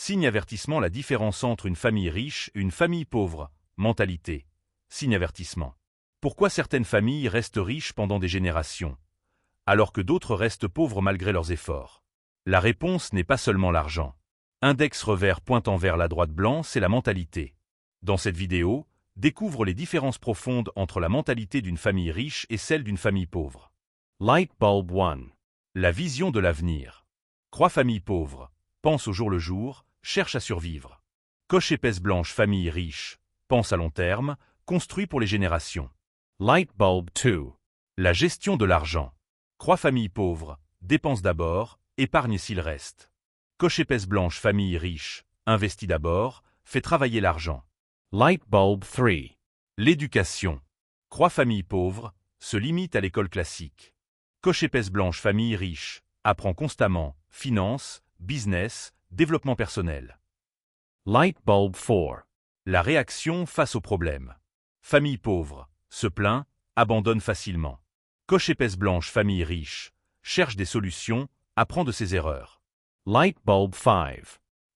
Signe avertissement: la différence entre une famille riche et une famille pauvre. Mentalité. Signe avertissement. Pourquoi certaines familles restent riches pendant des générations, alors que d'autres restent pauvres malgré leurs efforts? La réponse n'est pas seulement l'argent. Index revers pointant vers la droite blanc, c'est la mentalité. Dans cette vidéo, découvre les différences profondes entre la mentalité d'une famille riche et celle d'une famille pauvre. Light bulb 1. La vision de l'avenir. Croix famille pauvre. Pense au jour le jour, cherche à survivre. Coche épaisse blanche famille riche. Pense à long terme, construit pour les générations. Light bulb 2. La gestion de l'argent. Croix famille pauvre. Dépense d'abord, épargne s'il reste. Coche épaisse blanche famille riche. Investit d'abord, fait travailler l'argent. Light bulb 3. L'éducation. Croix famille pauvre, se limite à l'école classique. Coche épaisse blanche famille riche. Apprend constamment, finance, business, développement personnel. Light bulb 4. La réaction face aux problèmes. Famille pauvre, se plaint, abandonne facilement. Coche épaisse blanche famille riche, cherche des solutions, apprend de ses erreurs. Light bulb 5.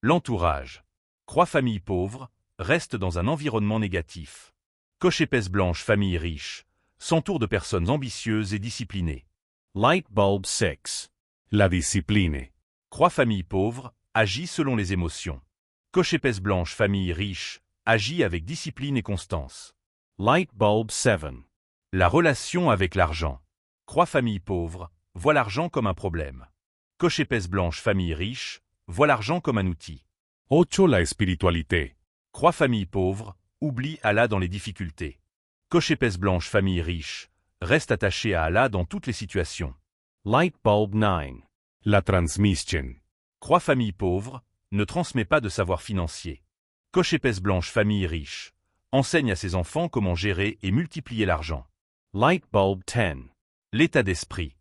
L'entourage. Croix famille pauvre, reste dans un environnement négatif. Coche épaisse blanche famille riche, s'entoure de personnes ambitieuses et disciplinées. Light bulb 6. La discipline. Croix famille pauvre, agit selon les émotions. Coche épaisse blanche famille riche, agit avec discipline et constance. Light bulb 7. La relation avec l'argent. Croix famille pauvre, voit l'argent comme un problème. Coche épaisse blanche famille riche, voit l'argent comme un outil. 8. La spiritualité. Croix famille pauvre, oublie Allah dans les difficultés. Coche épaisse blanche famille riche, reste attaché à Allah dans toutes les situations. Light bulb 9. La transmission. Croix famille pauvre, ne transmet pas de savoir financier. Coche épaisse blanche famille riche, enseigne à ses enfants comment gérer et multiplier l'argent. Light bulb 10. L'état d'esprit.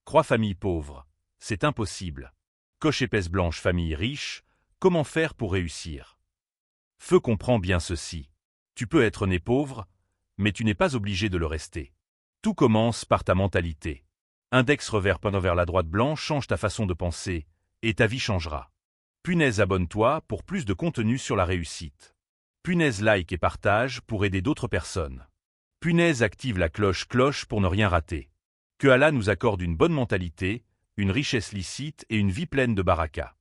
Croix famille pauvre, c'est impossible. Coche épaisse blanche famille riche, comment faire pour réussir? Feu comprend bien ceci. Tu peux être né pauvre, mais tu n'es pas obligé de le rester. Tout commence par ta mentalité. Index revers pointant vers la droite blanc, change ta façon de penser, et ta vie changera. Punaise, abonne-toi pour plus de contenu sur la réussite. Punaise, like et partage pour aider d'autres personnes. Punaise, active la cloche pour ne rien rater. Que Allah nous accorde une bonne mentalité, une richesse licite et une vie pleine de baraka.